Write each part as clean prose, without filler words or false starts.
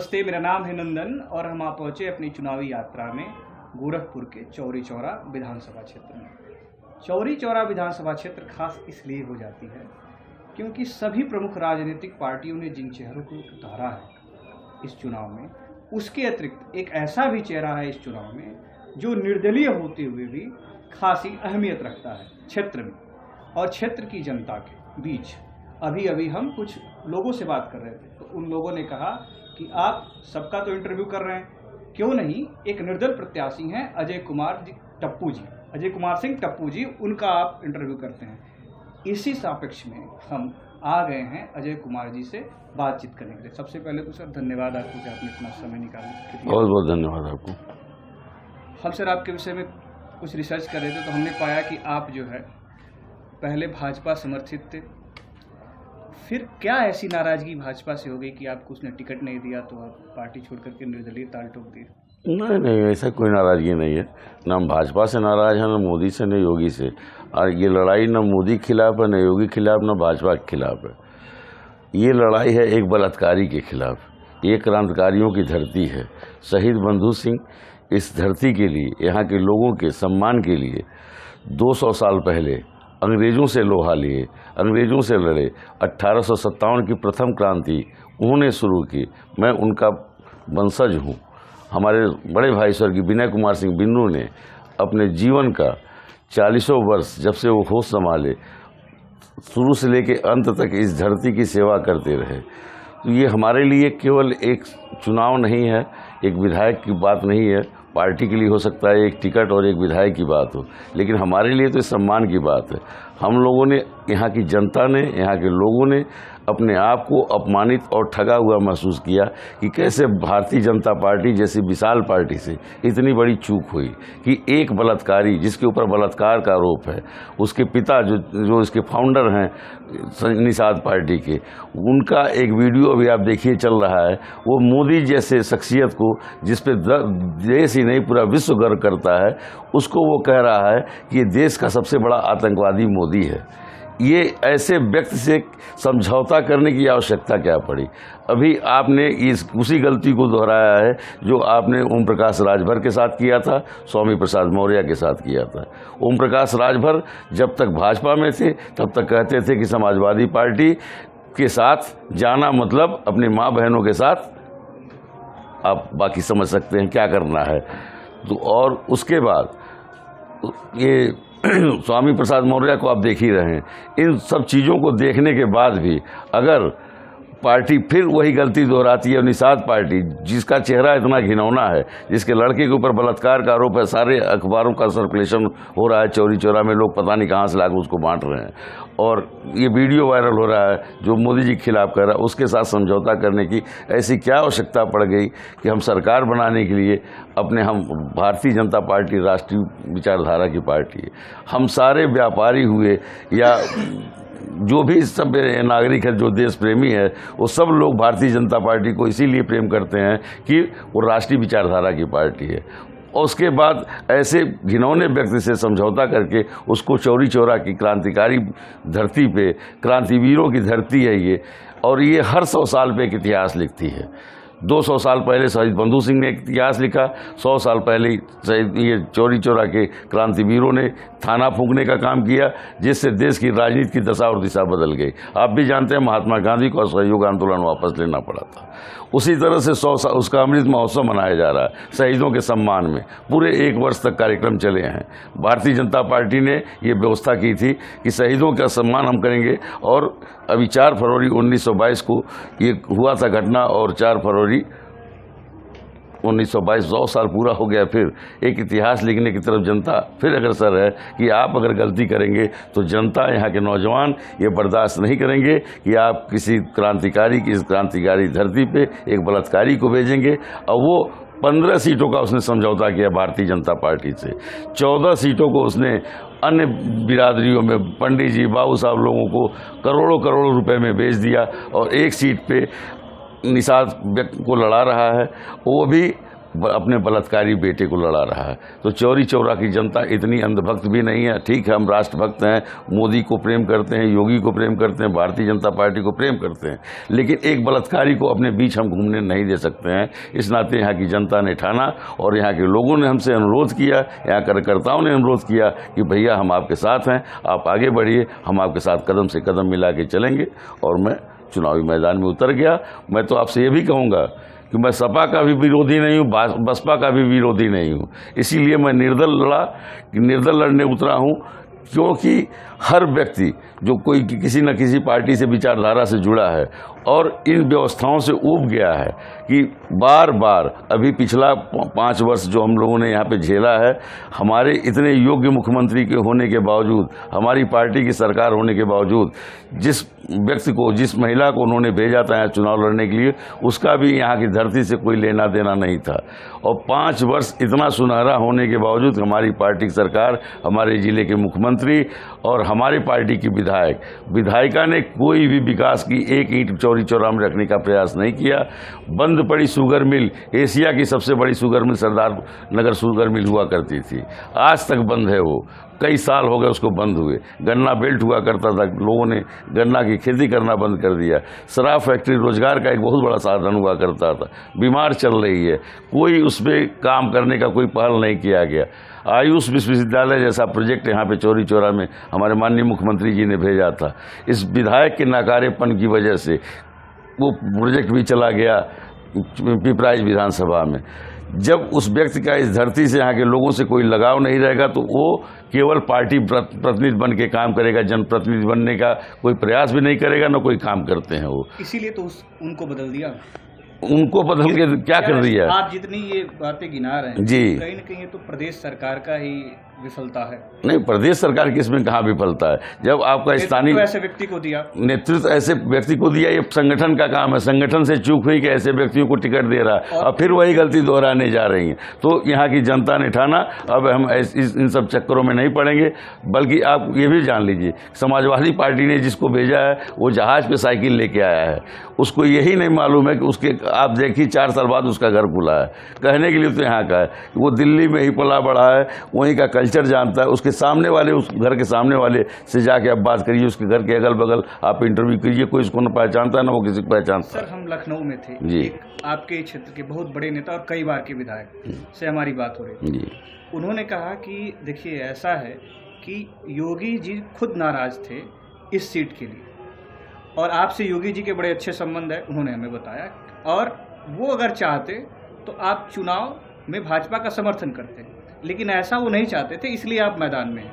नमस्ते, मेरा नाम है नंदन और हम आप पहुँचे अपनी चुनावी यात्रा में गोरखपुर के चौरी चौरा विधानसभा क्षेत्र में। चौरी चौरा विधानसभा क्षेत्र खास इसलिए हो जाती है क्योंकि सभी प्रमुख राजनीतिक पार्टियों ने जिन चेहरों को उतारा है इस चुनाव में, उसके अतिरिक्त एक ऐसा भी चेहरा है इस चुनाव में जो निर्दलीय होते हुए भी खासी अहमियत रखता है क्षेत्र में और क्षेत्र की जनता के बीच। अभी हम कुछ लोगों से बात कर रहे थे तो उन लोगों ने कहा कि आप सबका तो इंटरव्यू कर रहे हैं, क्यों नहीं एक निर्दल प्रत्याशी हैं अजय कुमार सिंह टप्पू जी, उनका आप इंटरव्यू करते हैं। इसी सापेक्ष में हम आ गए हैं अजय कुमार जी से बातचीत करने के लिए। सबसे पहले तो सर धन्यवाद आपको कि आपने इतना समय निकाला। बहुत बहुत धन्यवाद आपको। हम सर आपके विषय में कुछ रिसर्च कर रहे थे तो हमने पाया कि आप जो है पहले भाजपा समर्थित थे, फिर क्या ऐसी नाराजगी भाजपा से हो गई कि आपको उसने टिकट नहीं दिया तो आप पार्टी छोड़ करके निर्दलीय ताल ठोक दिए? नहीं, ऐसा कोई नाराजगी नहीं है। ना हम भाजपा से नाराज हैं, ना मोदी से, न योगी से। और ये लड़ाई न मोदी के खिलाफ है, न योगी के खिलाफ, न भाजपा के खिलाफ है। ये लड़ाई है एक बलात्कारी के खिलाफ। ये क्रांतिकारियों की धरती है। शहीद बंधु सिंह इस धरती के लिए, यहाँ के लोगों के सम्मान के लिए 200 साल पहले अंग्रेज़ों से लोहा लिए, अंग्रेज़ों से लड़े। 1857 की प्रथम क्रांति उन्होंने शुरू की। मैं उनका वंशज हूँ। हमारे बड़े भाई स्वर्गीय विनय कुमार सिंह बिन्नू ने अपने जीवन का 40 वर्ष, जब से वो होश संभाले, शुरू से लेके अंत तक इस धरती की सेवा करते रहे। तो ये हमारे लिए केवल एक चुनाव नहीं है, एक विधायक की बात नहीं है। पार्टी के लिए हो सकता है एक टिकट और एक विधायक की बात हो, लेकिन हमारे लिए तो सम्मान की बात है। हम लोगों ने, यहाँ की जनता ने, यहाँ के लोगों ने अपने आप को अपमानित और ठगा हुआ महसूस किया कि कैसे भारतीय जनता पार्टी जैसी विशाल पार्टी से इतनी बड़ी चूक हुई कि एक बलात्कारी, जिसके ऊपर बलात्कार का आरोप है, उसके पिता जो इसके फाउंडर हैं निषाद पार्टी के, उनका एक वीडियो अभी आप देखिए चल रहा है। वो मोदी जैसे शख्सियत को, जिस पे देश ही नहीं पूरा विश्व गर्व करता है, उसको वो कह रहा है कि ये देश का सबसे बड़ा आतंकवादी मोदी है। ये ऐसे व्यक्ति से समझौता करने की आवश्यकता क्या पड़ी? अभी आपने उसी गलती को दोहराया है जो आपने ओम प्रकाश राजभर के साथ किया था, स्वामी प्रसाद मौर्य के साथ किया था। ओम प्रकाश राजभर जब तक भाजपा में थे तब तक कहते थे कि समाजवादी पार्टी के साथ जाना मतलब अपनी माँ बहनों के साथ, आप बाकी समझ सकते हैं क्या करना है। तो और उसके बाद ये स्वामी प्रसाद मौर्य को आप देख ही रहे हैं। इन सब चीज़ों को देखने के बाद भी अगर पार्टी फिर वही गलती दोहराती है, निषाद पार्टी जिसका चेहरा इतना घिनौना है, जिसके लड़के के ऊपर बलात्कार का आरोप है, सारे अखबारों का सर्कुलेशन हो रहा है, चौरी चौरा में लोग पता नहीं कहाँ से लाकर उसको बांट रहे हैं, और ये वीडियो वायरल हो रहा है जो मोदी जी के खिलाफ कर रहा है, उसके साथ समझौता करने की ऐसी क्या आवश्यकता पड़ गई कि हम सरकार बनाने के लिए हम भारतीय जनता पार्टी राष्ट्रीय विचारधारा की पार्टी है। हम सारे व्यापारी हुए या जो भी सब नागरिक है, जो देश प्रेमी है, वो सब लोग भारतीय जनता पार्टी को इसीलिए प्रेम करते हैं कि वो राष्ट्रीय विचारधारा की पार्टी है। और उसके बाद ऐसे घिनौने व्यक्ति से समझौता करके उसको चौरी चौरा की क्रांतिकारी धरती पे, क्रांतिवीरों की धरती है ये, और ये हर 100 साल पे एक इतिहास लिखती है। 200 साल पहले शहीद बंधु सिंह ने इतिहास लिखा, 100 साल पहले ये चौरी चौरा के क्रांतिवीरों ने थाना फूंकने का काम किया, जिससे देश की राजनीति की दशा और दिशा बदल गई। आप भी जानते हैं महात्मा गांधी को असहयोग आंदोलन वापस लेना पड़ा था। उसी तरह से 100 साल उसका अमृत महोत्सव मनाया जा रहा है शहीदों के सम्मान में। पूरे 1 वर्ष तक कार्यक्रम चले हैं। भारतीय जनता पार्टी ने ये व्यवस्था की थी कि शहीदों का सम्मान हम करेंगे, और अभी 4 फरवरी 1922 को ये हुआ था घटना, और 4 फरवरी 1922 100 साल पूरा हो गया। फिर एक इतिहास लिखने की तरफ जनता फिर अग्रसर है कि आप अगर गलती करेंगे तो जनता, यहाँ के नौजवान ये बर्दाश्त नहीं करेंगे कि आप किसी क्रांतिकारी की, इस क्रांतिकारी धरती पे एक बलात्कारी को भेजेंगे। और वो 15 सीटों का उसने समझौता किया भारतीय जनता पार्टी से। 14 सीटों को उसने अन्य बिरादरियों में पंडित जी, बाबू साहब लोगों को करोड़ों करोड़ों रुपए में बेच दिया, और एक सीट पे निषाद को लड़ा रहा है, वो भी अपने बलात्कारी बेटे को लड़ा रहा है। तो चौरी चौरा की जनता इतनी अंधभक्त भी नहीं है। ठीक है, हम राष्ट्रभक्त हैं, मोदी को प्रेम करते हैं, योगी को प्रेम करते हैं, भारतीय जनता पार्टी को प्रेम करते हैं, लेकिन एक बलात्कारी को अपने बीच हम घूमने नहीं दे सकते हैं। इस नाते यहाँ की जनता ने ठाना और यहाँ के लोगों ने हमसे अनुरोध किया, यहाँ कार्यकर्ताओं ने अनुरोध किया कि भैया हम आपके साथ हैं, आप आगे बढ़िए, हम आपके साथ कदम से कदम मिला के चलेंगे। और मैं चुनावी मैदान में उतर गया। मैं तो आपसे ये भी कहूँगा कि मैं सपा का भी विरोधी नहीं हूँ, बसपा का भी विरोधी नहीं हूँ। इसीलिए मैं निर्दल लड़ने उतरा हूँ, क्योंकि हर व्यक्ति जो कोई किसी न किसी पार्टी से विचारधारा से जुड़ा है और इन व्यवस्थाओं से ऊब गया है कि बार बार अभी पिछला 5 वर्ष जो हम लोगों ने यहाँ पे झेला है, हमारे इतने योग्य मुख्यमंत्री के होने के बावजूद, हमारी पार्टी की सरकार होने के बावजूद, जिस व्यक्ति को, जिस महिला को उन्होंने भेजा था यहाँ चुनाव लड़ने के लिए, उसका भी यहाँ की धरती से कोई लेना देना नहीं था। और 5 वर्ष इतना सुनहरा होने के बावजूद हमारी पार्टी की सरकार, हमारे जिले के मुख्यमंत्री और हमारी पार्टी की विधायिका ने कोई भी विकास की एक ईंट चौरी चौरा में रखने का प्रयास नहीं किया। बंद पड़ी शुगर मिल, एशिया की सबसे बड़ी sugar mill Sardar Nagar sugar mill हुआ करती थी, आज तक बंद है वो। कई साल हो गए उसको बंद हुए। गन्ना बेल्ट हुआ करता था, लोगों ने गन्ना की खेती करना बंद कर दिया। शराब फैक्ट्री रोजगार का एक बहुत बड़ा साधन हुआ करता था, बीमार चल रही है, कोई उसमें काम करने का कोई पहल नहीं किया गया। आयुष विश्वविद्यालय जैसा प्रोजेक्ट यहाँ पे चौरी चौरा में हमारे माननीय मुख्यमंत्री जी ने भेजा था। इस विधायक के नाकारेपन की वजह से वो प्रोजेक्ट भी चला गया पिपराइच विधानसभा में। जब उस व्यक्ति का इस धरती से यहाँ के लोगों से कोई लगाव नहीं रहेगा तो वो केवल पार्टी प्रतिनिधि बन के काम करेगा, जनप्रतिनिधि बनने का कोई प्रयास भी नहीं करेगा, न कोई काम करते हैं वो। इसीलिए तो उनको बदल दिया। उनको बदल के क्या कर दिया? आप जितनी ये बातें गिना रहे हैं जी, कहीं न कहीं ये तो प्रदेश सरकार का ही विफलता है। नहीं, प्रदेश सरकार की इसमें कहाँ विफलता है? जब आपका स्थानीय ऐसे व्यक्ति को दिया, नेतृत्व ऐसे व्यक्ति को दिया, ये संगठन का काम है। संगठन से चूक हुई कि ऐसे व्यक्तियों को टिकट दे रहा है और फिर वही गलती दोहराने जा रही है। तो यहाँ की जनता ने ठाना अब हम इन सब चक्करों में नहीं पड़ेंगे। बल्कि आप ये भी जान लीजिए, समाजवादी पार्टी ने जिसको भेजा है वो जहाज पे साइकिल लेके आया है, उसको यही नहीं मालूम है कि उसके, आप देखिए 4 साल बाद उसका घर खुला है। कहने के लिए तो यहाँ का है, वो दिल्ली में ही पला बढ़ा है, वहीं का कल्चर जानता है। उसके सामने वाले, उस घर के सामने वाले से जाके आप बात करिए, उसके घर के अगल बगल आप इंटरव्यू कीजिए, कोई उसको न पहचानता है ना वो किसी को पहचानता है। सर, हम लखनऊ में थे जी, आपके क्षेत्र के बहुत बड़े नेता और कई बार के विधायक से हमारी बात हो रही थी। उन्होंने कहा कि देखिए ऐसा है कि योगी जी खुद नाराज थे इस सीट के लिए और आपसे योगी जी के बड़े अच्छे संबंध है, उन्होंने हमें बताया, और वो अगर चाहते तो आप चुनाव में भाजपा का समर्थन करते, लेकिन ऐसा वो नहीं चाहते थे, इसलिए आप मैदान में हैं।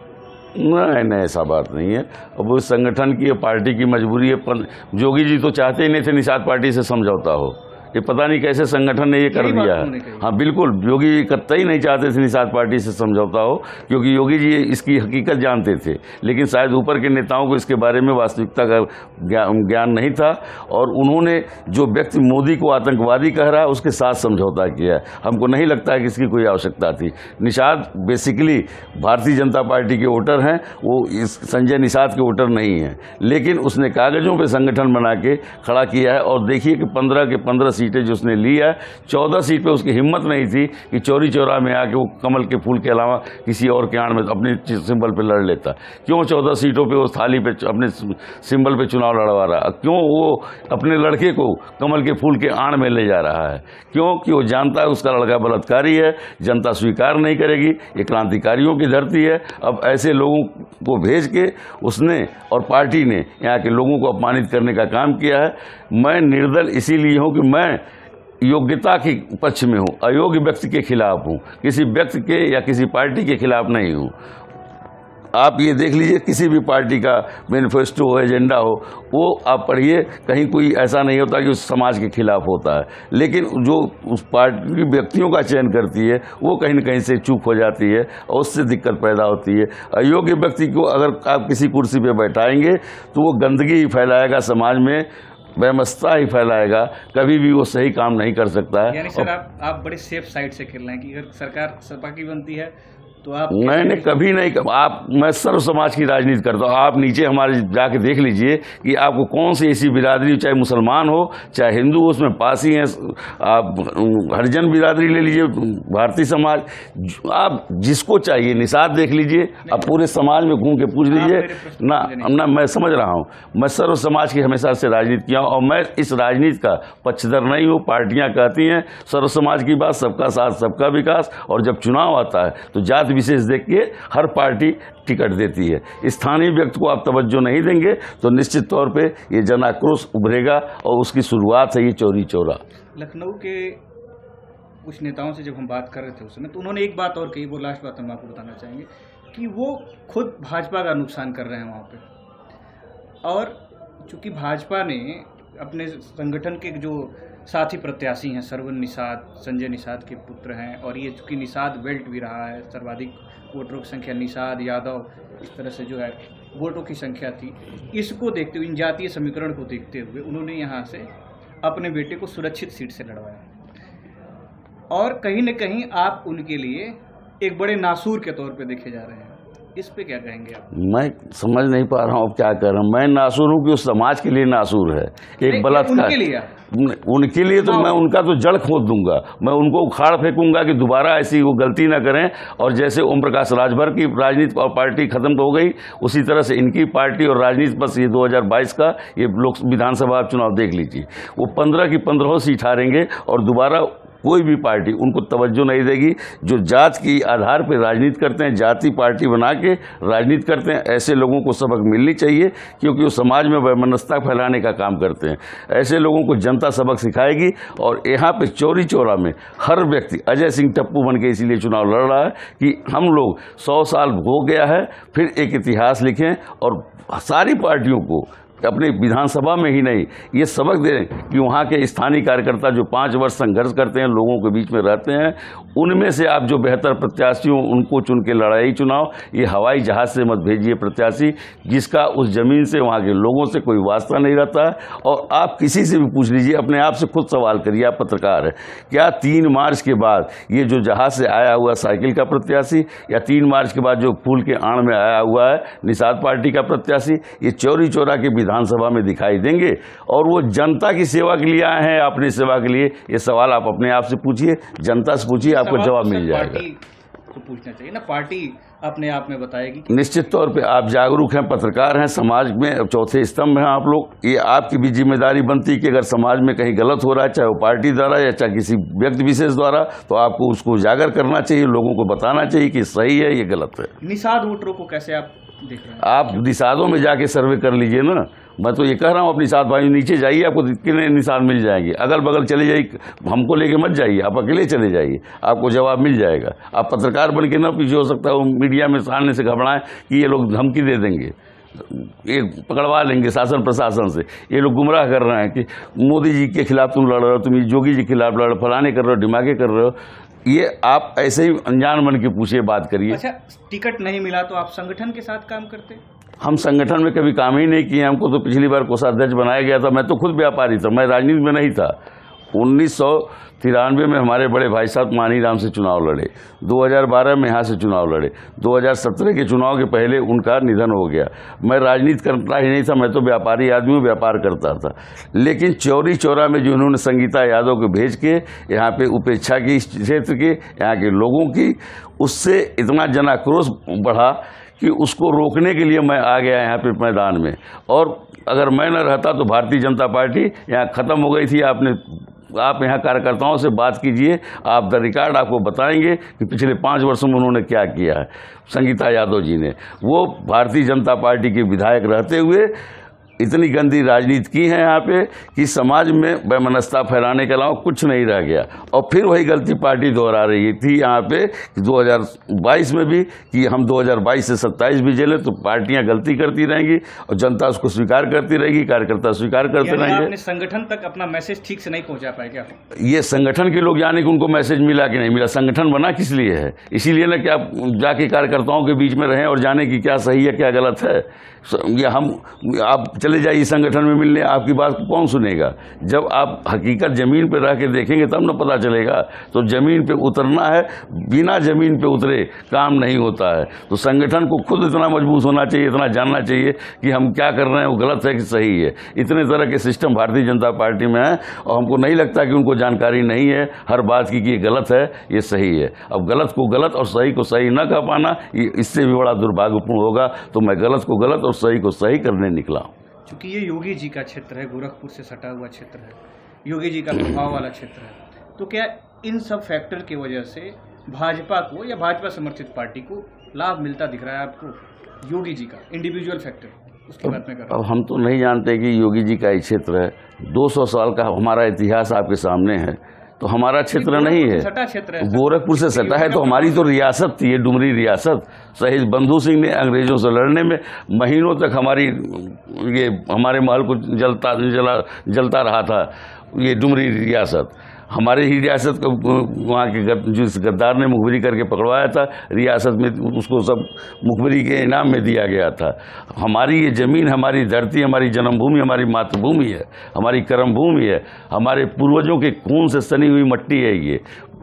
नहीं, ऐसा बात नहीं है। अब उस संगठन की, पार्टी की मजबूरी है। पर योगी जी तो चाहते ही नहीं थे निषाद पार्टी से समझौता हो। ये पता नहीं कैसे संगठन ने ये कर दिया है। हाँ बिल्कुल, योगी कतई नहीं चाहते थे निषाद पार्टी से समझौता हो, क्योंकि योगी जी इसकी हकीकत जानते थे, लेकिन शायद ऊपर के नेताओं को इसके बारे में वास्तविकता का ज्ञान नहीं था और उन्होंने जो व्यक्ति मोदी को आतंकवादी कह रहा है उसके साथ समझौता किया। हमको नहीं लगता है कि इसकी कोई आवश्यकता थी। निषाद बेसिकली भारतीय जनता पार्टी के वोटर हैं, वो इस संजय निषाद के वोटर नहीं हैं, लेकिन उसने कागजों पर संगठन बना के खड़ा किया है। और देखिए कि 15 के 15 सीटें जो उसने ली है, 14 सीट पे उसकी हिम्मत नहीं थी कि चौरी चौरा में आके वो कमल के फूल के अलावा किसी और के आड़ में अपने सिंबल पे लड़ लेता। क्यों 14 सीटों पे उस थाली पे अपने सिंबल पे चुनाव लड़वा रहा? क्यों वो अपने लड़के को कमल के फूल के आड़ में ले जा रहा है? क्योंकि वो जानता है उसका लड़का बलात्कारी है, जनता स्वीकार नहीं करेगी, ये क्रांतिकारियों की धरती है। अब ऐसे लोगों को भेज के उसने और पार्टी ने यहाँ के लोगों को अपमानित करने का काम किया है। मैं निर्दल इसीलिए हूँ कि मैं योग्यता के पक्ष में हूँ, अयोग्य व्यक्ति के खिलाफ हूँ, किसी व्यक्ति के या किसी पार्टी के खिलाफ नहीं हूँ। आप ये देख लीजिए, किसी भी पार्टी का मैनिफेस्टो हो, एजेंडा हो, वो आप पढ़िए, कहीं कोई ऐसा नहीं होता कि उस समाज के खिलाफ होता है, लेकिन जो उस पार्टी की व्यक्तियों का चयन करती है वो कहीं न कहीं से चूक हो जाती है और उससे दिक्कत पैदा होती है। अयोग्य व्यक्ति को अगर आप किसी कुर्सी पर बैठाएंगे तो वो गंदगी ही फैलाएगा, समाज में बेमस्ता ही फैलाएगा, कभी भी वो सही काम नहीं कर सकता है। यानी सर आप बड़े सेफ साइड से खेल रहे हैं कि अगर सरकार सपा की बनती है तो आप मैंने कभी नहीं आप मैं सर्व समाज की राजनीति करता हूँ। आप नीचे हमारे जाके देख लीजिए कि आपको कौन सी ऐसी बिरादरी, चाहे मुसलमान हो चाहे हिंदू हो, उसमें पासी हैं। आप हरिजन बिरादरी ले लीजिए, भारतीय समाज, आप जिसको चाहिए निषाद देख लीजिए, आप पूरे समाज में घूम के पूछ लीजिए ना। मैं समझ रहा हूँ, मैं सर्व समाज की हमेशा से राजनीति किया हूँ और मैं इस राजनीति का पक्षधर नहीं हूँ। पार्टियाँ कहती हैं सर्व समाज की बात, सबका साथ सबका विकास, और जब चुनाव आता है तो जाति विशेष देख के हर पार्टी टिकट देती है। स्थानीय व्यक्ति को आप तवज्जो नहीं देंगे तो निश्चित तौर पे ये जन आक्रोश उभरेगा और उसकी शुरुआत है ये चौरी चौरा। लखनऊ के कुछ नेताओं से जब हम बात कर रहे थे उस समय, तो उन्होंने एक बात और कही, वो लास्ट बात हम आपको बताना चाहेंगे कि वो खुद भाजपा का नुकसान कर रहे हैं वहाँ पे। और चूँकि भाजपा ने अपने संगठन के जो साथी प्रत्याशी हैं, सरवन निषाद, संजय निषाद के पुत्र हैं, और ये चूँकि निषाद बेल्ट भी रहा है, सर्वाधिक वोटरों की संख्या निषाद यादव, इस तरह से जो है वोटों की संख्या थी, इसको देखते हुए, इन जातीय समीकरण को देखते हुए उन्होंने यहाँ से अपने बेटे को सुरक्षित सीट से लड़वाया। और कहीं न कहीं आप उनके लिए एक बड़े नासूर के तौर पे देखे जा रहे हैं। इस पे क्या कहेंगे आप? मैं समझ नहीं पा रहा हूँ क्या कर रहा हूँ। मैं नासूर हूँ कि उस समाज के लिए नासूर है, एक बलात्कार उनके लिए तो मैं उनका तो जड़ खोद दूंगा, मैं उनको उखाड़ फेंकूंगा कि दोबारा ऐसी वो गलती ना करें। और जैसे ओम प्रकाश राजभर की राजनीति और पार्टी खत्म हो गई, उसी तरह से इनकी पार्टी और राजनीति, बस ये 2022 का ये लोक विधानसभा चुनाव देख लीजिए, वो 15 की 15 सीट हारेंगे और दोबारा कोई भी पार्टी उनको तवज्जो नहीं देगी। जो जात की आधार पर राजनीति करते हैं, जाति पार्टी बना के राजनीति करते हैं, ऐसे लोगों को सबक मिलनी चाहिए, क्योंकि वो समाज में वैमनस्यता फैलाने का काम करते हैं। ऐसे लोगों को जनता सबक सिखाएगी। और यहाँ पे चौरी चौरा में हर व्यक्ति अजय सिंह टप्पू बन के इसीलिए चुनाव लड़ रहा है कि हम लोग 100 साल हो गया है, फिर एक इतिहास लिखें और सारी पार्टियों को अपने विधानसभा में ही नहीं ये सबक दें कि वहाँ के स्थानीय कार्यकर्ता जो 5 वर्ष संघर्ष करते हैं, लोगों के बीच में रहते हैं, उनमें से आप जो बेहतर प्रत्याशी हो उनको चुन के लड़ाई चुनाव। ये हवाई जहाज से मत भेजिए प्रत्याशी जिसका उस जमीन से, वहाँ के लोगों से कोई वास्ता नहीं रहता है। और आप किसी से भी पूछ लीजिए, अपने आप से खुद सवाल करिए, आप पत्रकार हैं, क्या 3 मार्च के बाद ये जो जहाज से आया हुआ साइकिल का प्रत्याशी, या 3 मार्च के बाद जो फूल के आड़ में आया हुआ है निषाद पार्टी का प्रत्याशी, ये चौरी चौरा के विधानसभा में दिखाई देंगे? और वो जनता की सेवा के लिए आए हैं, अपनी सेवा के लिए? ये सवाल आप अपने आप से पूछिए, जनता से पूछिए, आपको जवाब मिल जाएगा। पार्टी को पूछना चाहिए ना, पार्टी अपने आप में बताएगी। निश्चित तौर पे आप जागरूक हैं, पत्रकार हैं, समाज में चौथे स्तंभ हैं आप लोग। ये आपकी भी जिम्मेदारी बनती है कि अगर समाज में कहीं गलत हो रहा है, चाहे वो पार्टी द्वारा या चाहे किसी व्यक्ति विशेष द्वारा, तो आपको उसको उजागर करना चाहिए, लोगों को बताना चाहिए कि सही है, ये गलत है। निषाद वोटरों को कैसे आप देख रहे हैं? आप निषादों में जाके सर्वे कर लीजिए ना। मैं तो ये कह रहा हूँ, अपनी साथ भाई नीचे जाइए, आपको कितने निशान मिल जाएंगे। अगल बगल चले जाइए, हमको लेके मत जाइए, आप अकेले चले जाइए, आपको जवाब मिल जाएगा। आप पत्रकार बन के ना पीछे, हो सकता है वो मीडिया में सामने से घबराएं कि ये लोग धमकी दे देंगे, ये पकड़वा लेंगे शासन प्रशासन से। ये लोग गुमराह कर रहे हैं कि मोदी जी के खिलाफ तुम लड़ रहे हो, तुम योगी जी के खिलाफ लड़, फलाने कर रहे हो, दिमागे कर रहे हो। ये आप ऐसे ही अनजान बन के पूछिए, बात करिए। अच्छा, टिकट नहीं मिला तो आप संगठन के साथ काम करते? हम संगठन में कभी काम ही नहीं किए। हमको तो पिछली बार कोषाध्यक्ष बनाया गया था। मैं तो खुद व्यापारी था, मैं राजनीति में नहीं था। 1993 में हमारे बड़े भाई साहब मानीराम से चुनाव लड़े, 2012 में यहाँ से चुनाव लड़े, 2017 के चुनाव के पहले उनका निधन हो गया। मैं राजनीति करता ही नहीं था, मैं तो व्यापारी आदमी हूँ, व्यापार करता था। लेकिन चौरी चौरा में जो उन्होंने संगीता यादव को भेज के यहाँ पे उपेक्षा की क्षेत्र के, यहाँ के लोगों की, उससे इतना जन आक्रोश बढ़ा कि उसको रोकने के लिए मैं आ गया यहाँ पे मैदान में। और अगर मैं न रहता तो भारतीय जनता पार्टी यहाँ ख़त्म हो गई थी। आप यहाँ कार्यकर्ताओं से बात कीजिए, आप द रिकॉर्ड आपको बताएंगे कि पिछले 5 वर्षों में उन्होंने क्या किया है। संगीता यादव जी ने, वो भारतीय जनता पार्टी के विधायक रहते हुए इतनी गंदी राजनीति की है यहाँ पे कि समाज में वैमनस्यता फैलाने के अलावा कुछ नहीं रह गया। और फिर वही गलती पार्टी दोहरा रही थी यहाँ पे 2022 में भी कि हम 2022 से 27 भी जेलें, तो पार्टियां गलती करती रहेंगी और जनता उसको स्वीकार करती रहेगी, कार्यकर्ता स्वीकार करते रहेंगे। आपने संगठन तक अपना मैसेज ठीक से नहीं पहुंचा पाए क्या? ये संगठन के लोग जाने कि उनको मैसेज मिला कि नहीं मिला। संगठन बना किस लिए है? इसीलिए ना कि आप जाके कार्यकर्ताओं के बीच में रहें और जाने की क्या सही है क्या गलत है। या आप चले जाइए संगठन में मिलने, आपकी बात को कौन सुनेगा? जब आप हकीकत ज़मीन पर रह के देखेंगे तब न पता चलेगा। तो ज़मीन पे उतरना है, बिना ज़मीन पे उतरे काम नहीं होता है। तो संगठन को खुद इतना मजबूत होना चाहिए, इतना जानना चाहिए कि हम क्या कर रहे हैं वो गलत है कि सही है। इतने तरह के सिस्टम भारतीय जनता पार्टी में है और हमको नहीं लगता कि उनको जानकारी नहीं है हर बात की कि ये गलत है ये सही है। अब गलत को गलत और सही को सही न कह पाना, ये इससे भी बड़ा दुर्भाग्यपूर्ण होगा। तो मैं गलत को गलत और सही को सही करने निकला हूँ। चूँकि ये योगी जी का क्षेत्र है, गोरखपुर से सटा हुआ क्षेत्र है, योगी जी का प्रभाव वाला क्षेत्र है, तो क्या इन सब फैक्टर की वजह से भाजपा को या भाजपा समर्थित पार्टी को लाभ मिलता दिख रहा है आपको? योगी जी का इंडिविजुअल फैक्टर, उसकी बात में कर रहा हूं। अब हम तो नहीं जानते कि योगी जी का ही क्षेत्र है। 200 साल का हमारा इतिहास आपके सामने है, तो हमारा क्षेत्र नहीं है। सटा क्षेत्र है, गोरखपुर से सटा है, तो हमारी तो रियासत थी, ये डुमरी रियासत। शहीद बंधु सिंह ने अंग्रेजों से लड़ने में महीनों तक हमारे महल को जलता रहा था ये डुमरी रियासत। हमारे ही रियासत को वहाँ के जिस गद्दार ने मुखबिरी करके पकड़वाया था रियासत में, उसको सब मुखबिरी के इनाम में दिया गया था। हमारी ये ज़मीन, हमारी धरती, हमारी जन्मभूमि, हमारी मातृभूमि है, हमारी कर्मभूमि है, हमारे पूर्वजों के खून से सनी हुई मट्टी है ये।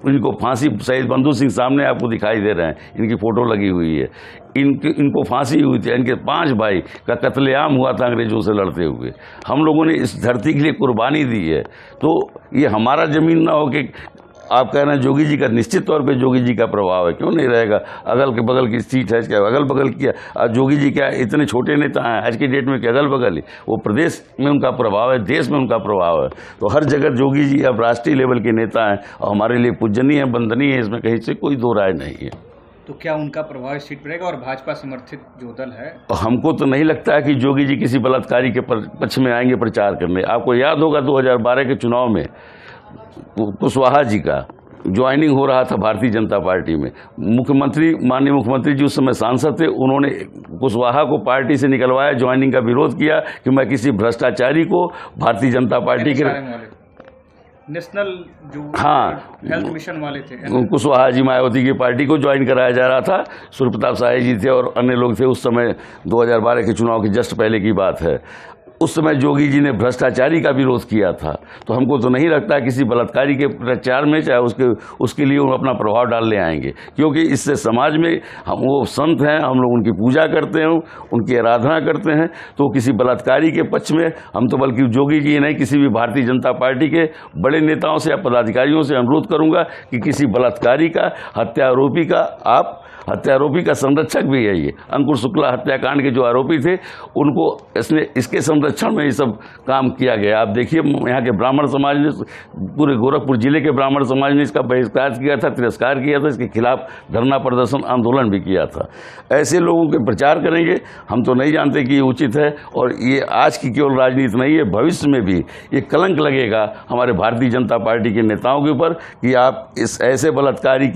इनको फांसी, शहीद बंधु सिंह सामने आपको दिखाई दे रहे हैं, इनकी फ़ोटो लगी हुई है। इनको फांसी हुई थी, इनके 5 भाई का कत्लेआम हुआ था अंग्रेज़ों से लड़ते हुए। हम लोगों ने इस धरती के लिए कुर्बानी दी है। तो ये हमारा ज़मीन ना हो कि आप कह रहे हैं जोगी जी का, निश्चित तौर पे जोगी जी का प्रभाव है, क्यों नहीं रहेगा? अगल के बगल की सीट है, क्या अगल बगल किया जोगी जी क्या इतने छोटे नेता हैं आज की डेट में कि अगल बगल ही, वो प्रदेश में उनका प्रभाव है, देश में उनका प्रभाव है। तो हर जगह जोगी जी अब राष्ट्रीय लेवल के नेता हैं और हमारे लिए पूजनीय है, वंदनीय है, इसमें कहीं से कोई दो राय नहीं है। तो क्या उनका प्रभाव इस सीट पर रहेगा? और भाजपा समर्थित जो दल है, तो हमको तो नहीं लगता है कि जोगी जी किसी बलात्कारी के पक्ष में आएंगे प्रचार करने। आपको याद होगा 2012 के चुनाव में कुशवाहा जी का ज्वाइनिंग हो रहा था भारतीय जनता पार्टी में। माननीय मुख्यमंत्री जी उस समय सांसद थे, उन्होंने कुशवाहा को पार्टी से निकलवाया, ज्वाइनिंग का विरोध किया कि मैं किसी भ्रष्टाचारी को भारतीय जनता पार्टी के नेशनल जो हेल्थ मिशन वाले थे, कुशवाहा जी मायावती की पार्टी को ज्वाइन कराया जा रहा था। सूर्य प्रताप शाही जी थे और अन्य लोग थे। उस समय 2012 के चुनाव के जस्ट पहले की बात है। उस समय जोगी जी ने भ्रष्टाचारी का विरोध किया था। तो हमको तो नहीं लगता किसी बलात्कारी के प्रचार में चाहे उसके लिए वो अपना प्रभाव डालने आएंगे, क्योंकि इससे समाज में वो संत हैं, हम लोग उनकी पूजा करते हैं, उनकी आराधना करते हैं। तो किसी बलात्कारी के पक्ष में हम तो, बल्कि जोगी जी नहीं, किसी भी भारतीय जनता पार्टी के बड़े नेताओं से या पदाधिकारियों से अनुरोध करूंगा कि किसी बलात्कारी का, हत्यारोपी का, हत्यारोपी का संरक्षक भी है ये। अंकुर शुक्ला हत्याकांड के जो आरोपी थे उनको इसके संरक्षण में ये सब काम किया गया। आप देखिए यहाँ के ब्राह्मण समाज ने, पूरे गोरखपुर जिले के ब्राह्मण समाज ने इसका बहिष्कार किया था, तिरस्कार किया था, इसके खिलाफ धरना प्रदर्शन आंदोलन भी किया था। ऐसे लोगों के प्रचार करेंगे हम तो नहीं जानते कि ये उचित है। और ये आज की केवल राजनीति नहीं है, भविष्य में भी ये कलंक लगेगा हमारे भारतीय जनता पार्टी के नेताओं के ऊपर कि आप इस ऐसे बलात्कारी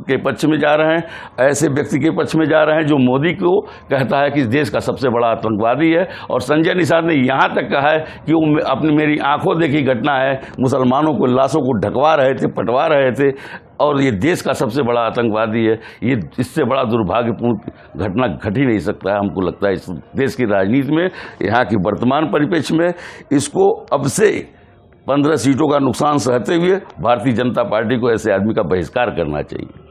के पक्ष में जा रहे हैं, ऐसे व्यक्ति के पक्ष में जा रहे हैं जो मोदी को कहता है कि इस देश का सबसे बड़ा आतंकवादी है। और संजय निषाद ने यहाँ तक कहा है कि वो मेरी आंखों देखी घटना है, मुसलमानों को, लाशों को ढकवा रहे थे, पटवा रहे थे और ये देश का सबसे बड़ा आतंकवादी है। ये इससे बड़ा दुर्भाग्यपूर्ण घटना घट ही नहीं सकता है। हमको लगता है इस देश की राजनीति में, यहाँ की वर्तमान परिप्रेक्ष्य में, इसको अब से 15 सीटों का नुकसान सहते हुए भारतीय जनता पार्टी को ऐसे आदमी का बहिष्कार करना चाहिए।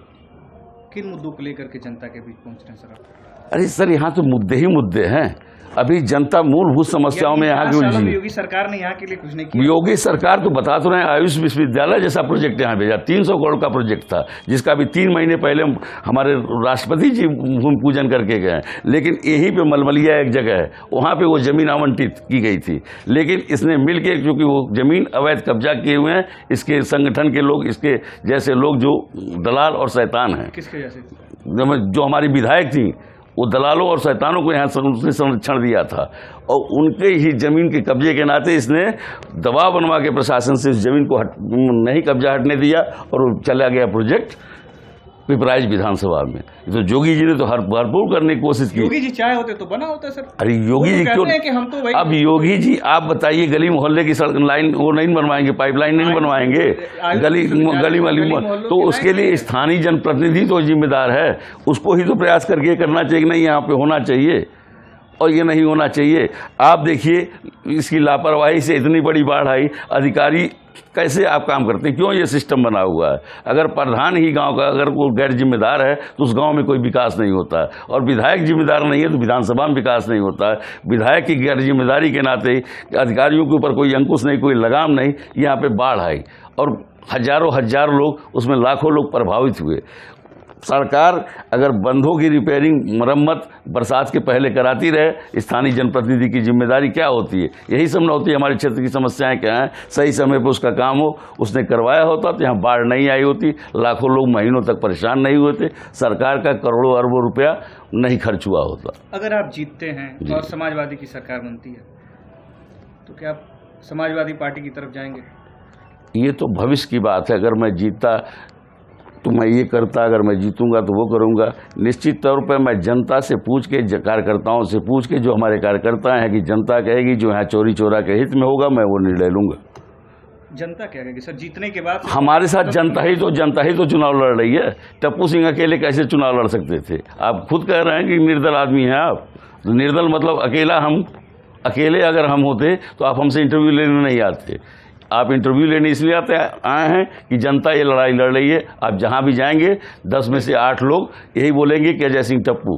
किन मुद्दों को लेकर के जनता के बीच पहुंच रहे हैं सर? अरे सर, यहाँ तो मुद्दे ही मुद्दे हैं। अभी जनता मूलभूत समस्याओं में यहाँ की योगी सरकार ने यहाँ के लिए कुछ नहीं किया। योगी सरकार तो बता तो रहे हैं, आयुष विश्वविद्यालय जैसा प्रोजेक्ट यहाँ भेजा, 300 करोड़ का प्रोजेक्ट था, जिसका अभी 3 महीने पहले हमारे राष्ट्रपति जी भूमि पूजन करके गए। लेकिन यहीं पे मलमलिया एक जगह है, वहाँ पे वो जमीन आवंटित की गई थी। लेकिन इसने मिल के, क्योंकि वो जमीन अवैध कब्जा किए हुए हैं इसके संगठन के लोग, इसके जैसे लोग जो दलाल और शैतान हैं। किसके जैसे? जो हमारी विधायक थी, वो दलालों और शैतानों को यहाँ उसने संरक्षण दिया था और उनके ही जमीन के कब्जे के नाते इसने दबाव बनवा के प्रशासन से इस जमीन को नहीं कब्जा हटने दिया और चला गया प्रोजेक्ट पिपराइच विधानसभा में। तो जोगी जी ने तो भरपूर करने की कोशिश की। योगी जी चाहे होते तो बना होता सर। अरे योगी जी क्यों, हम तो अब योगी जी आप बताइए, गली मोहल्ले की सड़क लाइन वो नहीं बनवाएंगे, पाइपलाइन नहीं बनवाएंगे, गली वाली, तो उसके लिए स्थानीय जनप्रतिनिधि तो जिम्मेदार है, उसको ही तो प्रयास करके करना चाहिए कि नहीं यहाँ पे होना चाहिए। और ये नहीं होना चाहिए। आप देखिए इसकी लापरवाही से इतनी बड़ी बाढ़ आई, अधिकारी कैसे आप काम करते हैं, क्यों ये सिस्टम बना हुआ है? अगर प्रधान ही गांव का अगर वो गैर जिम्मेदार है तो उस गांव में कोई विकास नहीं होता है, और विधायक जिम्मेदार नहीं है तो विधानसभा में विकास नहीं होता है। विधायक की गैर जिम्मेदारी के नाते अधिकारियों के ऊपर कोई अंकुश नहीं, कोई लगाम नहीं, यहाँ पे बाढ़ आई और हजारों लोग, उसमें लाखों लोग प्रभावित हुए। सरकार अगर बंधों की रिपेयरिंग, मरम्मत बरसात के पहले कराती रहे, स्थानीय जनप्रतिनिधि की जिम्मेदारी क्या होती है? यही सब न होती है। हमारे क्षेत्र की समस्याएं क्या हैं? सही समय पर उसका काम हो, उसने करवाया होता तो यहाँ बाढ़ नहीं आई होती, लाखों लोग महीनों तक परेशान नहीं होते, सरकार का करोड़ों अरबों रुपया नहीं खर्च हुआ होता। अगर आप जीतते हैं और समाजवादी की सरकार बनती है तो क्या आप समाजवादी पार्टी की तरफ जाएंगे? ये तो भविष्य की बात है। अगर मैं जीतता तो मैं ये करता, अगर मैं जीतूंगा तो वो करूंगा। निश्चित तौर पर मैं जनता से पूछ के, कार्यकर्ताओं से पूछ के, जो हमारे कार्यकर्ता हैं कि जनता कहेगी जो यहाँ चोरी चोरा के हित में होगा, मैं वो निर्णय लूंगा। जनता क्या कहेगी सर जीतने के बाद? हमारे साथ जनता ही तो चुनाव लड़ रही है। टप्पू सिंह अकेले कैसे चुनाव लड़ सकते थे? आप खुद कह रहे हैं कि निर्दल आदमी हैं आप, तो निर्दल मतलब अकेले अगर हम होते तो आप हमसे इंटरव्यू लेने नहीं आते। आप इंटरव्यू लेने इसलिए आए हैं कि जनता ये लड़ाई लड़ रही है। आप जहां भी जाएंगे 10 में से 8 लोग यही बोलेंगे कि अजय सिंह टप्पू।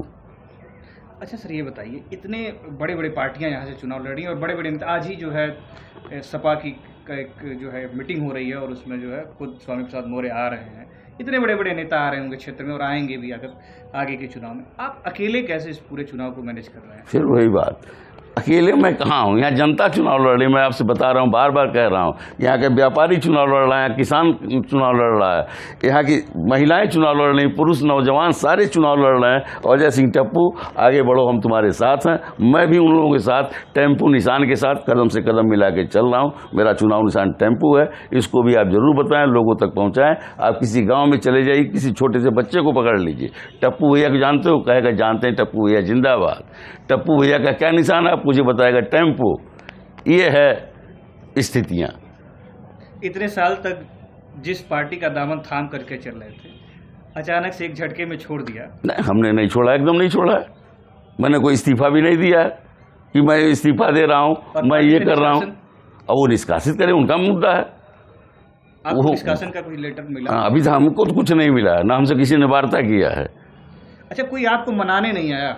अच्छा सर, ये बताइए, इतने बड़े बड़े पार्टियां यहाँ से चुनाव लड़ रही हैं और बड़े बड़े नेता, आज ही जो है सपा की एक जो है मीटिंग हो रही है और उसमें जो है खुद स्वामी प्रसाद मौर्य आ रहे हैं। इतने बड़े बड़े नेता आ रहे हैं उनके क्षेत्र में और आएंगे भी अगर आगे के चुनाव में। आप अकेले कैसे इस पूरे चुनाव को मैनेज कर रहे हैं? फिर वही बात, अकेले मैं कहाँ हूँ? यहाँ जनता चुनाव लड़ रही है। मैं आपसे बता रहा हूँ, बार बार कह रहा हूँ, यहाँ के व्यापारी चुनाव लड़ रहे हैं, किसान चुनाव लड़ रहा है, यहाँ की महिलाएं चुनाव लड़ रही हैं, पुरुष नौजवान सारे चुनाव लड़ रहे हैं। और अजय सिंह टप्पू, आगे बढ़ो, हम तुम्हारे साथ हैं। मैं भी उन लोगों के साथ टेम्पू निशान के साथ कदम से कदम मिला के चल रहा हूँ। मेरा चुनाव निशान टेम्पू है, इसको भी आप जरूर बताएं, लोगों तक पहुँचाएं। आप किसी गाँव में चले जाइए, किसी छोटे से बच्चे को पकड़ लीजिए, टप्पू भैया को जानते हो? कहेगा जानते हैं, टप्पू भैया जिंदाबाद। टप्पू भैया का क्या निशान है आप मुझे बताएगा? टेम्पो। ये है स्थितियां। इतने साल तक जिस पार्टी का दामन थाम करके चल रहे थे, अचानक से एक झटके में छोड़ दिया? नहीं, हमने नहीं छोड़ा, एकदम नहीं छोड़ा है। मैंने कोई इस्तीफा भी नहीं दिया है कि मैं इस्तीफा दे रहा हूं, मैं ये कर रहा हूं। और वो निष्कासित करे, उनका मुद्दा है। आपको निष्कासन का कोई लेटर मिला? अभी तो हमको तो कुछ नहीं मिला है, ना हमसे किसी ने वार्ता किया है। अच्छा, कोई आपको मनाने नहीं आया?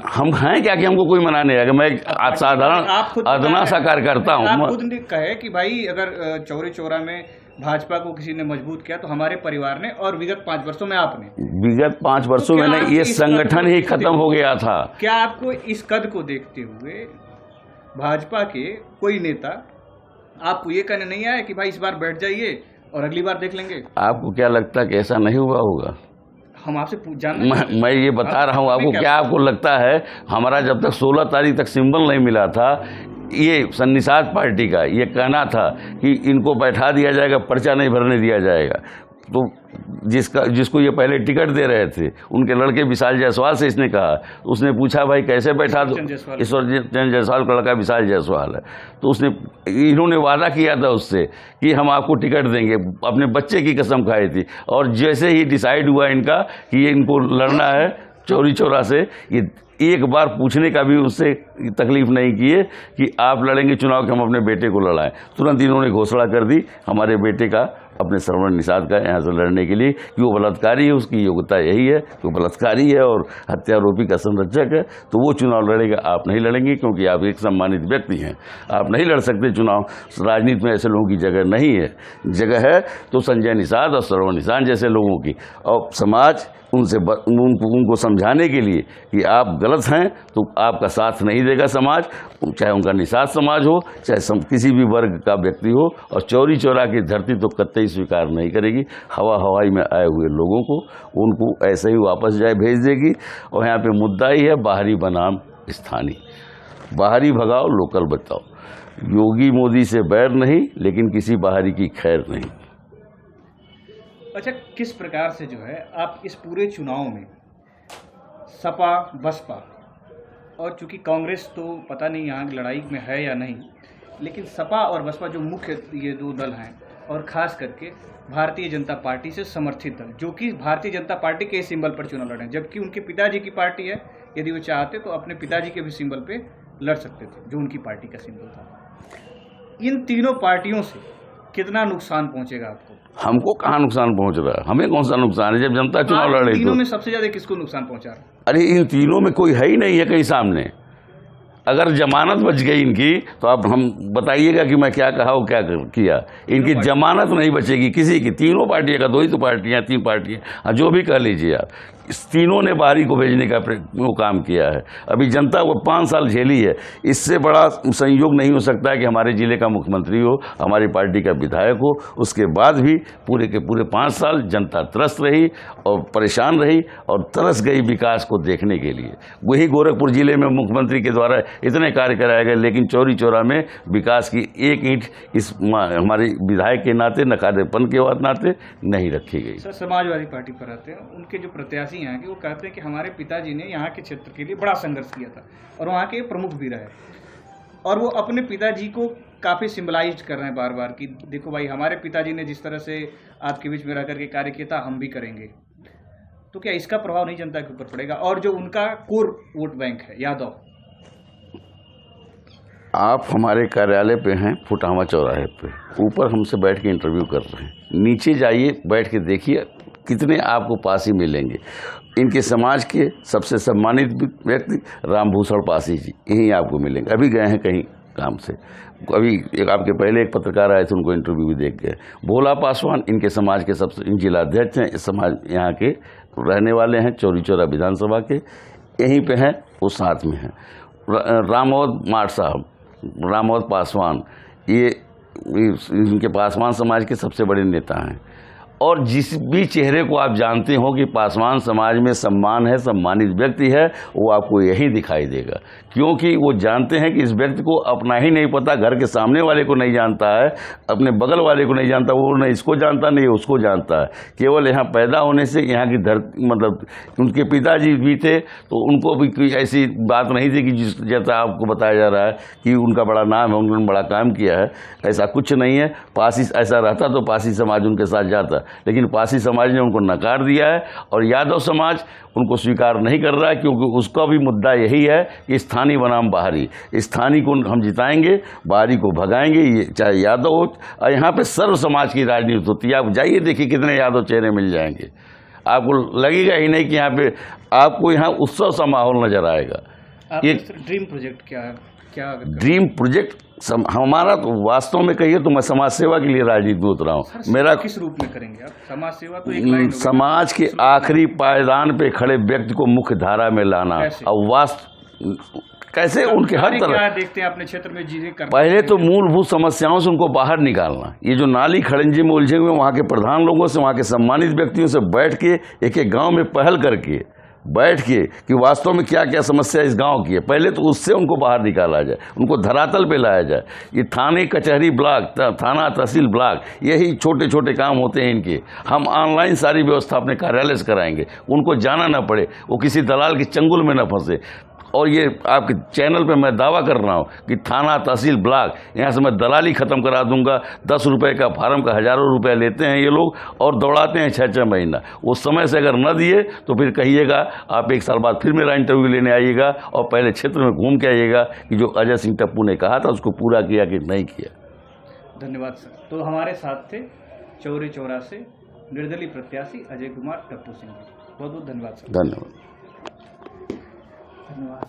हम हैं क्या कि हमको कोई मनाने आएगा? मैं साधारण अदना सा कार्यकर्ता हूँ। आप खुद ने कहे कि भाई अगर चौरी चौरा में भाजपा को किसी ने मजबूत किया तो हमारे परिवार ने, और विगत 5 वर्षों में आपने। विगत 5 वर्षों में नहीं, ये संगठन ही खत्म हो गया था। क्या आपको इस कद को देखते हुए भाजपा के कोई नेता आपको ये कहने नहीं आया कि भाई इस बार बैठ जाइए और अगली बार देख लेंगे? आपको क्या लगता है कि ऐसा नहीं हुआ होगा? हम आपसे जानना, मैं ये बता रहा हूँ आपको। क्या आपको लगता है हमारा जब तक 16 तारीख तक सिंबल नहीं मिला था, ये सन्निसाद पार्टी का ये कहना था कि इनको बैठा दिया जाएगा, पर्चा नहीं भरने दिया जाएगा, तो जिसको ये पहले टिकट दे रहे थे उनके लड़के विशाल जायसवाल से इसने कहा, उसने पूछा भाई कैसे बैठा दो? ईश्वर चंद जायसवाल का लड़का विशाल जायसवाल है। तो इन्होंने वादा किया था उससे कि हम आपको टिकट देंगे, अपने बच्चे की कसम खाई थी। और जैसे ही डिसाइड हुआ इनका कि ये इनको लड़ना है चौरी चौरा से, ये एक बार पूछने का भी उससे तकलीफ नहीं किए कि आप लड़ेंगे चुनाव कि हम अपने बेटे को लड़ाएं। तुरंत इन्होंने घोषणा कर दी हमारे बेटे का, अपने श्रवण निषाद का, यहाँ से लड़ने के लिए कि वो बलात्कारी है, उसकी योग्यता यही है कि वो बलात्कारी है और हत्यारोपी का संरक्षक है, तो वो चुनाव लड़ेगा। आप नहीं लड़ेंगे क्योंकि आप एक सम्मानित व्यक्ति हैं, आप नहीं लड़ सकते चुनाव। राजनीति में ऐसे लोगों की जगह नहीं है। जगह है तो संजय निषाद और श्रवण निषाद जैसे लोगों की, और समाज उनको समझाने के लिए कि आप गलत हैं तो आपका साथ नहीं देगा समाज, चाहे उनका निषाद समाज हो, चाहे किसी भी वर्ग का व्यक्ति हो। और चौरी चौरा की धरती तो कतई स्वीकार नहीं करेगी। हवाई में आए हुए लोगों को उनको ऐसे ही वापस भेज देगी। और यहाँ पे मुद्दा ही है बाहरी बनाम स्थानीय। बाहरी भगाओ, लोकल बचाओ। योगी मोदी से बैर नहीं, लेकिन किसी बाहरी की खैर नहीं। अच्छा, किस प्रकार से जो है आप इस पूरे चुनाव में सपा बसपा, और चूंकि कांग्रेस तो पता नहीं यहाँ की लड़ाई में है या नहीं, लेकिन सपा और बसपा जो मुख्य ये 2 दल हैं, और खास करके भारतीय जनता पार्टी से समर्थित दल, जो कि भारतीय जनता पार्टी के सिंबल पर चुनाव लड़े, जबकि उनके पिताजी की पार्टी है। यदि वो चाहते तो अपने पिताजी के भी सिंबल पे लड़ सकते थे, जो उनकी पार्टी का सिंबल था। इन तीनों पार्टियों से कितना नुकसान पहुंचेगा आपको? हमको कहाँ नुकसान पहुंच रहा है? हमें कौन सा नुकसान है जब जनता चुनाव लड़ रही? तीनों में सबसे ज्यादा किसको नुकसान पहुंचा रहा है? अरे इन तीनों में कोई है ही नहीं है कहीं सामने। अगर जमानत बच गई इनकी तो आप हम बताइएगा कि मैं क्या कहा और क्या किया। इनकी जमानत नहीं बचेगी किसी की। तीनों पार्टियों का, दो ही तो पार्टियां, तीन पार्टियां, जो भी कह लीजिए आप, इस तीनों ने बाहरी को भेजने का वो काम किया है। अभी जनता वो 5 साल झेली है। इससे बड़ा संयोग नहीं हो सकता है कि हमारे जिले का मुख्यमंत्री हो, हमारी पार्टी का विधायक हो, उसके बाद भी पूरे के पूरे 5 साल जनता त्रस्त रही और परेशान रही और तरस गई विकास को देखने के लिए। वही गोरखपुर जिले में मुख्यमंत्री के द्वारा इतने कार्य कराए गए, लेकिन चौरी चौरा में विकास की एक ईंट इस हमारे विधायक के नाते, नकारेपन के नाते नहीं रखी गई। सर, समाजवादी पार्टी पर आते हैं, उनके जो प्रत्याशी हैं कि वो कहते हैं कि हमारे पिताजी ने यहाँ के क्षेत्र के लिए बड़ा संघर्ष किया था और वहाँ के प्रमुख भी रहे, और वो अपने पिताजी को काफ़ी सिंबलाइज कर रहे हैं बार बार कि देखो भाई, हमारे पिताजी ने जिस तरह से आपके बीच में रह करके कार्य किया था, हम भी करेंगे। तो क्या इसका प्रभाव नहीं जनता के ऊपर पड़ेगा? और जो उनका कोर वोट बैंक है यादव, आप हमारे कार्यालय पे हैं, फुटावा चौराहे पे, ऊपर हमसे बैठ के इंटरव्यू कर रहे हैं। नीचे जाइए, बैठ के देखिए कितने आपको पासी मिलेंगे। इनके समाज के सबसे सम्मानित व्यक्ति रामभूषण पासी जी यहीं आपको मिलेंगे। अभी गए हैं कहीं काम से, अभी आपके पहले एक पत्रकार आए थे, उनको इंटरव्यू भी देख गए। भोला पासवान इनके समाज के सबसे जिलाध्यक्ष हैं, इस समाज यहाँ के रहने वाले हैं, चौरी चौरा विधानसभा के, यहीं पे हैं, वो साथ में हैं। रामोद माठ साहब, रामोद पासवान, ये इनके पासवान समाज के सबसे बड़े नेता हैं। और जिस भी चेहरे को आप जानते हो कि पासवान समाज में सम्मान है, सम्मानित व्यक्ति है, वो आपको यही दिखाई देगा, क्योंकि वो जानते हैं कि इस व्यक्ति को अपना ही नहीं पता, घर के सामने वाले को नहीं जानता है, अपने बगल वाले को नहीं जानता, वो न इसको जानता नहीं उसको जानता है। केवल यहाँ पैदा होने से यहाँ की धरती, मतलब उनके पिताजी भी थे तो उनको भी कोई ऐसी बात नहीं थी कि जिस जैसा आपको बताया जा रहा है कि उनका बड़ा नाम है, उन्होंने बड़ा काम किया है, ऐसा कुछ नहीं है। पासी ऐसा रहता तो पासी समाज उनके साथ जाता, लेकिन पासी समाज ने उनको नकार दिया है और यादव समाज उनको स्वीकार नहीं कर रहा है, क्योंकि उसका भी मुद्दा यही है कि स्थानीय बनाम बाहरी। स्थानीय को हम जिताएंगे, बाहरी को भगाएंगे, ये चाहे यादव हो। और यहाँ पे सर्व समाज की राजनीति होती है। आप जाइए देखिए कितने यादव चेहरे मिल जाएंगे, आपको लगेगा ही नहीं कि यहाँ पे आपको यहाँ उत्सव सा माहौल नजर आएगा। ये ड्रीम प्रोजेक्ट क्या है? क्या ड्रीम प्रोजेक्ट हमारा तो वास्तव में कहिए तो मैं समाज सेवा के लिए राजनीति में उतरा हूँ। मेरा किस रूप में करेंगे आप समाज सेवा? तो एक लाइन समाज के आखिरी पायदान पे खड़े व्यक्ति को मुख्य धारा में लाना। और वास्तव कैसे उनके हर तरह क्या देखते हैं अपने क्षेत्र में जीने करना? पहले तो मूलभूत समस्याओं से उनको बाहर निकालना। ये जो नाली खड़ंजे में उलझे हुए, वहाँ के प्रधान लोगों से, वहाँ के सम्मानित व्यक्तियों से बैठ के एक एक गाँव में पहल करके बैठ के कि वास्तव में क्या क्या समस्या इस गांव की है, पहले तो उससे उनको बाहर निकाला जाए, उनको धरातल पे लाया जाए। ये थाने कचहरी ब्लॉक, थाना तहसील ब्लॉक, यही छोटे छोटे काम होते हैं इनके। हम ऑनलाइन सारी व्यवस्था अपने कार्यालय से कराएंगे, उनको जाना ना पड़े, वो किसी दलाल के चंगुल में ना फंसे। और ये आपके चैनल पे मैं दावा कर रहा हूँ कि थाना तहसील ब्लॉक, यहाँ से मैं दलाली ख़त्म करा दूंगा। 10 रुपये का फार्म का हज़ारों रुपए लेते हैं ये लोग और दौड़ाते हैं 6-6 महीना। वो समय से अगर न दिए तो फिर कहिएगा, आप 1 साल बाद फिर मेरा इंटरव्यू लेने आइएगा और पहले क्षेत्र में घूम के आइएगा कि जो अजय सिंह टप्पू ने कहा था उसको पूरा किया कि नहीं किया। धन्यवाद सर। तो हमारे साथ थे चौरी चौरा से निर्दलीय प्रत्याशी अजय कुमार टप्पू सिंह जी। बहुत बहुत धन्यवाद सर। धन्यवाद। धन्यवाद।